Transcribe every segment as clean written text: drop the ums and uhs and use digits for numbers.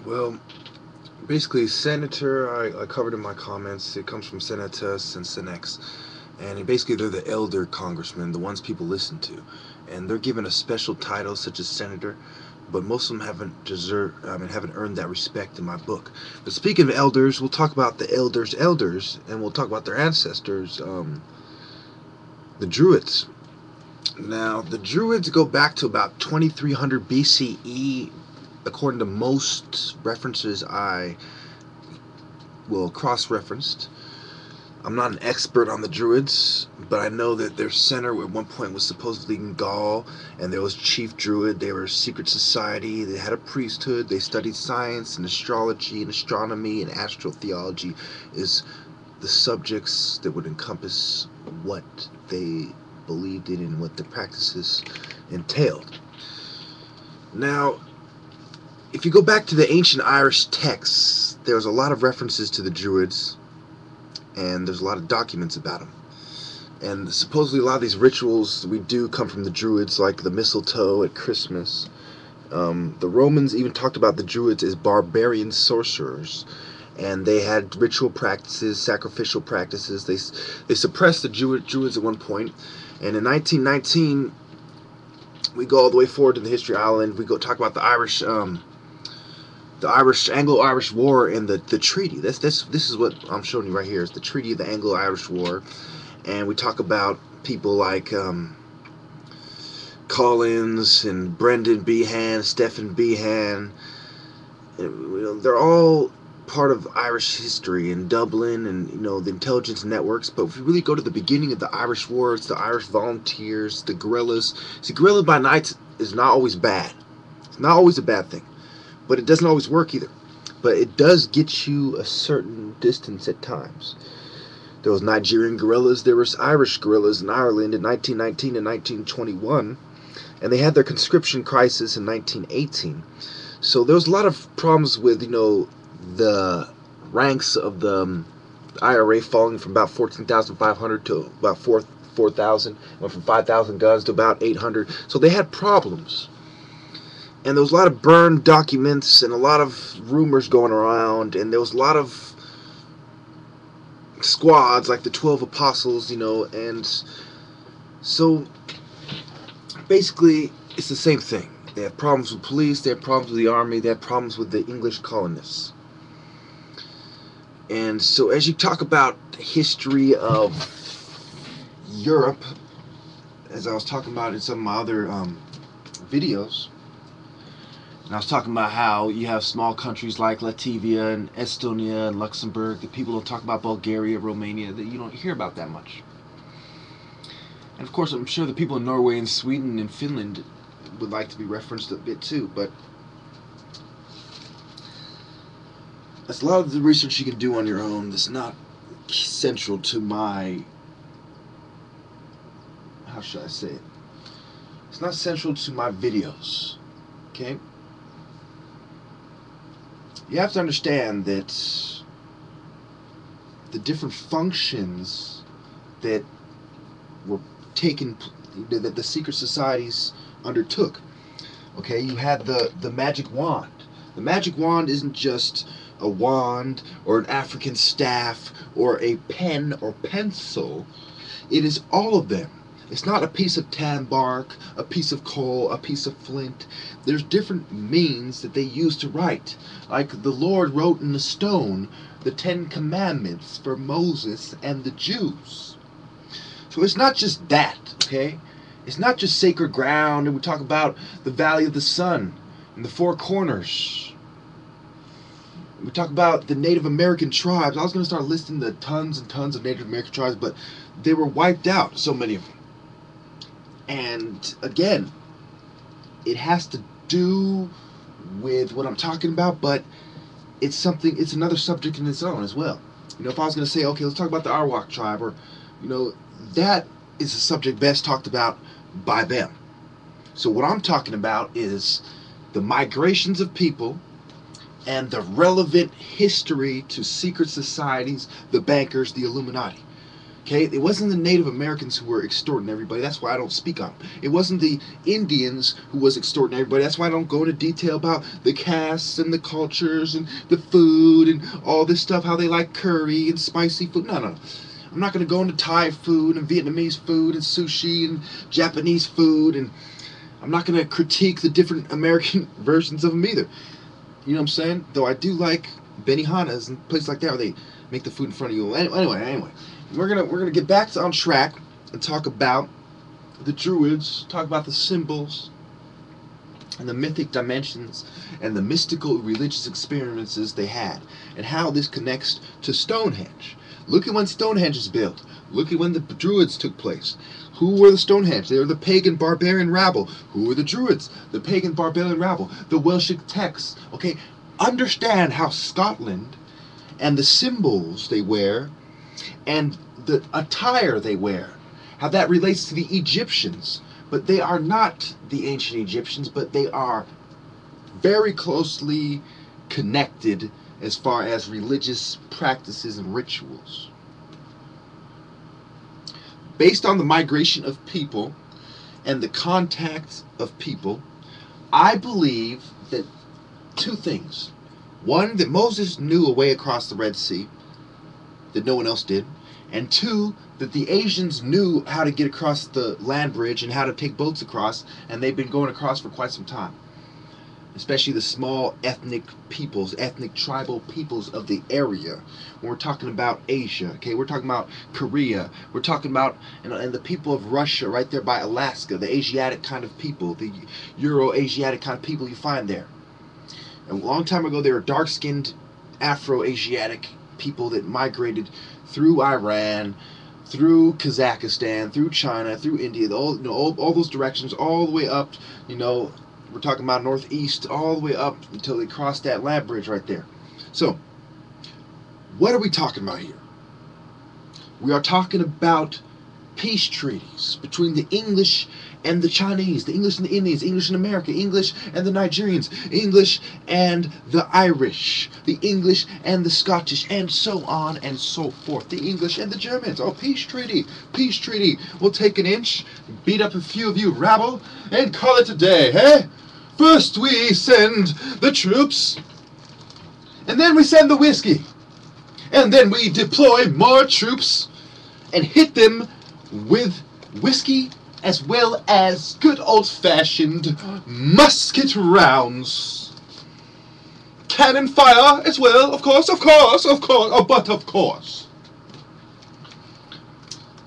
Well, basically, senator, I covered in my comments, it comes from senatus and senex. And basically, they're the elder congressmen, the ones people listen to. And they're given a special title, such as senator, but most of them haven't earned that respect in my book. But speaking of elders, we'll talk about the elders, and we'll talk about their ancestors, the druids. Now, the druids go back to about 2300 BCE, according to most references I will cross-referenced. I'm not an expert on the druids, but I know that their center at one point was supposedly in Gaul, and there was chief druid. They were a secret society. They had a priesthood. They studied science and astrology and astronomy and astrotheology is the subjects that would encompass what they believed in and what the practices entailed. Now, if you go back to the ancient Irish texts, there's a lot of references to the druids, and there's a lot of documents about them. And supposedly a lot of these rituals we do come from the druids, like the mistletoe at Christmas. The Romans even talked about the druids as barbarian sorcerers, and they had ritual practices, sacrificial practices. They suppressed the druids at one point, and in 1919, we go all the way forward to the history of Ireland. We go talk about the Anglo-Irish War and the treaty. This is what I'm showing you right here. Is the treaty of the Anglo-Irish War, and we talk about people like Collins and Brendan Behan, Stephen Behan. They're all part of Irish history in Dublin and the intelligence networks. But if we really go to the beginning of the Irish War, it's the Irish volunteers, the guerrillas. See, guerrilla by night is not always bad. It's not always a bad thing, but it doesn't always work either. But it does get you a certain distance at times. There was Nigerian guerrillas, there was Irish guerrillas in Ireland in 1919 and 1921, and they had their conscription crisis in 1918. So there was a lot of problems with, the ranks of the IRA falling from about 14,500 to about 4,000, went from 5,000 guns to about 800. So they had problems. And there was a lot of burned documents and a lot of rumors going around, and there was a lot of squads like the 12 apostles, and so basically it's the same thing. They have problems with police, they have problems with the army, they have problems with the English colonists. And so as you talk about the history of Europe, as I was talking about in some of my other videos, and I was talking about how you have small countries like Latvia and Estonia and Luxembourg that people don't talk about, Bulgaria, Romania, that you don't hear about that much. And of course, I'm sure the people in Norway and Sweden and Finland would like to be referenced a bit too, but that's a lot of the research you can do on your own. That's not central to my, how should I say it? It's not central to my videos, okay? You have to understand that the different functions that were taken, that the secret societies undertook. Okay, you had the magic wand. The magic wand isn't just a wand or an African staff or a pen or pencil. It is all of them. It's not a piece of tan bark, a piece of coal, a piece of flint. There's different means that they use to write. Like the Lord wrote in the stone the 10 Commandments for Moses and the Jews. So it's not just that, okay? It's not just sacred ground, and we talk about the Valley of the Sun and the Four Corners. We talk about the Native American tribes. I was going to start listing the tons and tons of Native American tribes, but they were wiped out, so many of them. And again, it has to do with what I'm talking about, but it's another subject in its own as well. If I was going to say, okay, let's talk about the Arawak tribe, or, that is a subject best talked about by them. So what I'm talking about is the migrations of people and the relevant history to secret societies, the bankers, the Illuminati. Okay, it wasn't the Native Americans who were extorting everybody. That's why I don't speak on them. It wasn't the Indians who was extorting everybody. That's why I don't go into detail about the castes and the cultures and the food and all this stuff, how they like curry and spicy food. No, no, no. I'm not going to go into Thai food and Vietnamese food and sushi and Japanese food, and I'm not going to critique the different American versions of them either. You know what I'm saying? Though I do like Benihana's and places like that where they make the food in front of you. Anyway. We're gonna get back on track and talk about the druids, talk about the symbols and the mythic dimensions and the mystical religious experiences they had, and how this connects to Stonehenge. Look at when Stonehenge is built. Look at when the druids took place. Who were the Stonehenge? They were the pagan barbarian rabble. Who were the druids? The pagan barbarian rabble. The Welsh texts. Okay, understand how Scotland and the symbols they wear and the attire they wear, how that relates to the Egyptians. But they are not the ancient Egyptians, but they are very closely connected as far as religious practices and rituals. Based on the migration of people and the contact of people, I believe that two things. One, that Moses knew a way across the Red Sea that no one else did. And two, that the Asians knew how to get across the land bridge and how to take boats across, and they've been going across for quite some time. Especially the small ethnic peoples, ethnic tribal peoples of the area. When we're talking about Asia, okay, we're talking about Korea, we're talking about and the people of Russia right there by Alaska, the Asiatic kind of people, the Euro-Asiatic kind of people you find there. And a long time ago, they were dark-skinned Afro-Asiatic people that migrated through Iran, through Kazakhstan, through China, through India, all those directions, all the way up, we're talking about northeast, all the way up until they crossed that land bridge right there. So, what are we talking about here? We are talking about peace treaties between the English and the Chinese, the English and the Indians, English and America, English and the Nigerians, English and the Irish, the English and the Scottish, and so on and so forth. The English and the Germans. Oh, peace treaty, peace treaty. We'll take an inch, beat up a few of you rabble, and call it a day, eh? First we send the troops, and then we send the whiskey, and then we deploy more troops and hit them with whiskey as well as good old-fashioned musket rounds. Cannon fire as well, of course, oh, but of course.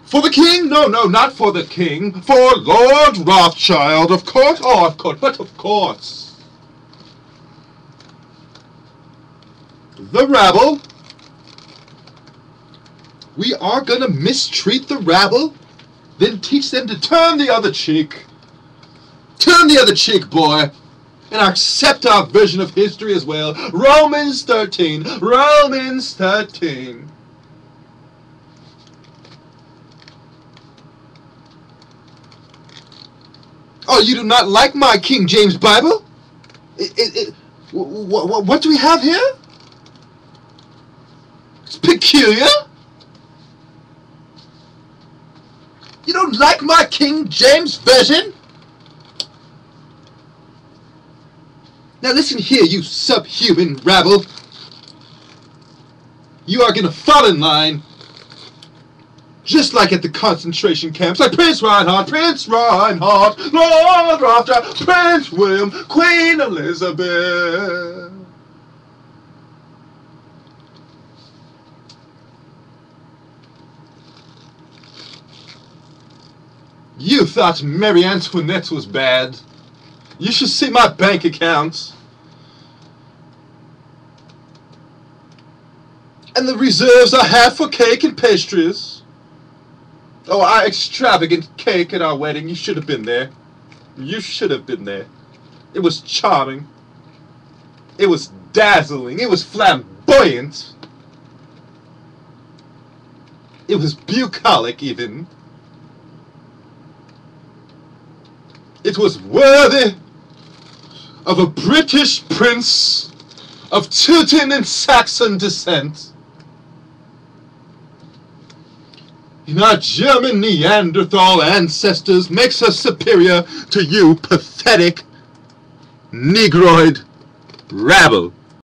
For the king? No, not for the king. For Lord Rothschild, of course. Oh, of course, but of course. The rabble. We are gonna mistreat the rabble, then teach them to turn the other cheek. Turn the other cheek, boy. And accept our version of history as well. Romans 13. Romans 13. Oh, you do not like my King James Bible? What do we have here? It's peculiar. You don't like my King James Version? Now listen here, you subhuman rabble. You are gonna fall in line. Just like at the concentration camps, like Prince Reinhardt, Lord Rothschild, Prince William, Queen Elizabeth. You thought Marie Antoinette was bad. You should see my bank accounts. And the reserves I have for cake and pastries. Oh, our extravagant cake at our wedding. You should have been there. You should have been there. It was charming. It was dazzling. It was flamboyant. It was bucolic, even. It was worthy of a British prince of Teuton and Saxon descent. in our German Neanderthal ancestors makes us superior to you pathetic Negroid rabble.